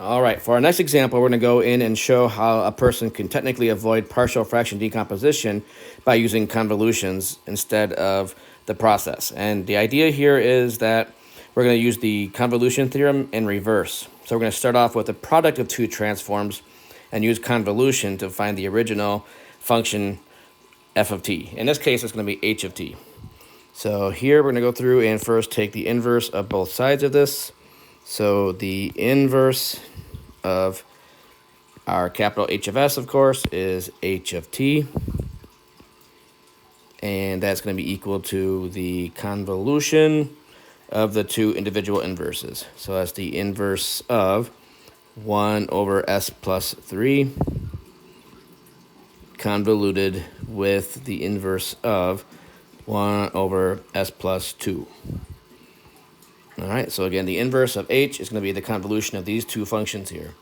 All right, for our next example, we're going to go in and show how a person can technically avoid partial fraction decomposition by using convolutions instead of the process. And the idea here is that we're going to use the convolution theorem in reverse. So we're going to start off with the product of two transforms and use convolution to find the original function f of t. In this case, it's going to be h of t. So here we're going to go through and first take the inverse of both sides of this. So the inverse of our capital H of S, of course, is h of t. And that's going to be equal to the convolution of the two individual inverses. So that's the inverse of 1 over s plus 3 convoluted with the inverse of 1 over s plus 2. All right, so again, the inverse of h is going to be the convolution of these two functions here.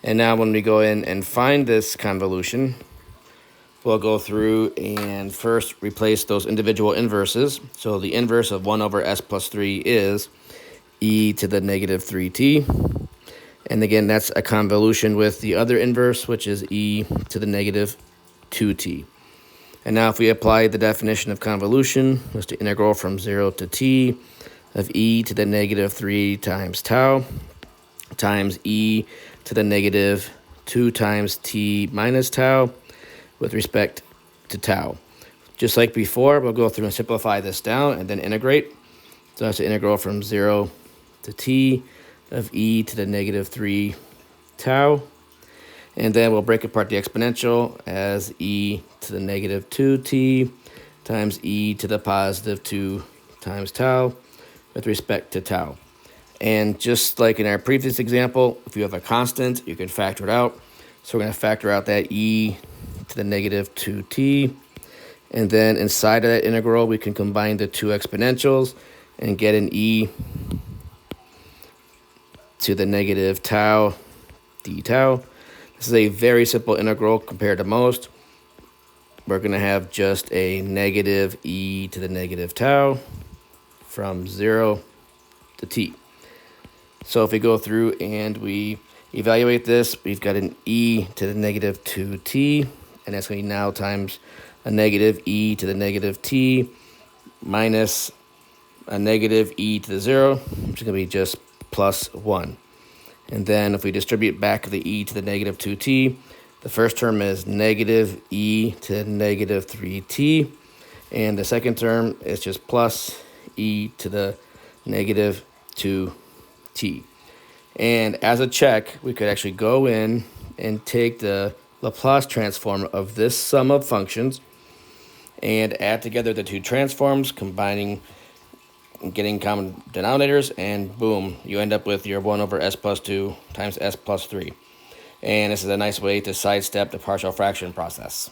And now when we go in and find this convolution, we'll go through and first replace those individual inverses. So the inverse of 1 over s plus 3 is e to the negative 3t. And again, that's a convolution with the other inverse, which is e to the negative 2t. And now if we apply the definition of convolution, it's the integral from 0 to t of e to the negative 3 times tau times e to the negative 2 times t minus tau with respect to tau. Just like before, we'll go through and simplify this down and then integrate. So that's the integral from 0 to t of e to the negative 3 tau. And then we'll break apart the exponential as e to the negative 2t times e to the positive 2 times tau with respect to tau. And just like in our previous example, if you have a constant, you can factor it out. So we're going to factor out that e to the negative 2t. And then inside of that integral, we can combine the two exponentials and get an e to the negative tau d tau. This is a very simple integral compared to most. We're going to have just a negative e to the negative tau from 0 to t. So if we go through and we evaluate this, we've got an e to the negative 2t, and that's going to be now times a negative e to the negative t minus a negative e to the 0, which is going to be just plus 1. And then if we distribute back the e to the negative 2t, the first term is negative e to the negative 3t, and the second term is just plus e to the negative 2t. And as a check, we could actually go in and take the Laplace transform of this sum of functions and add together the two transforms, combining, getting common denominators, and boom, you end up with your 1 over s plus 2 times s plus 3. And this is a nice way to sidestep the partial fraction process.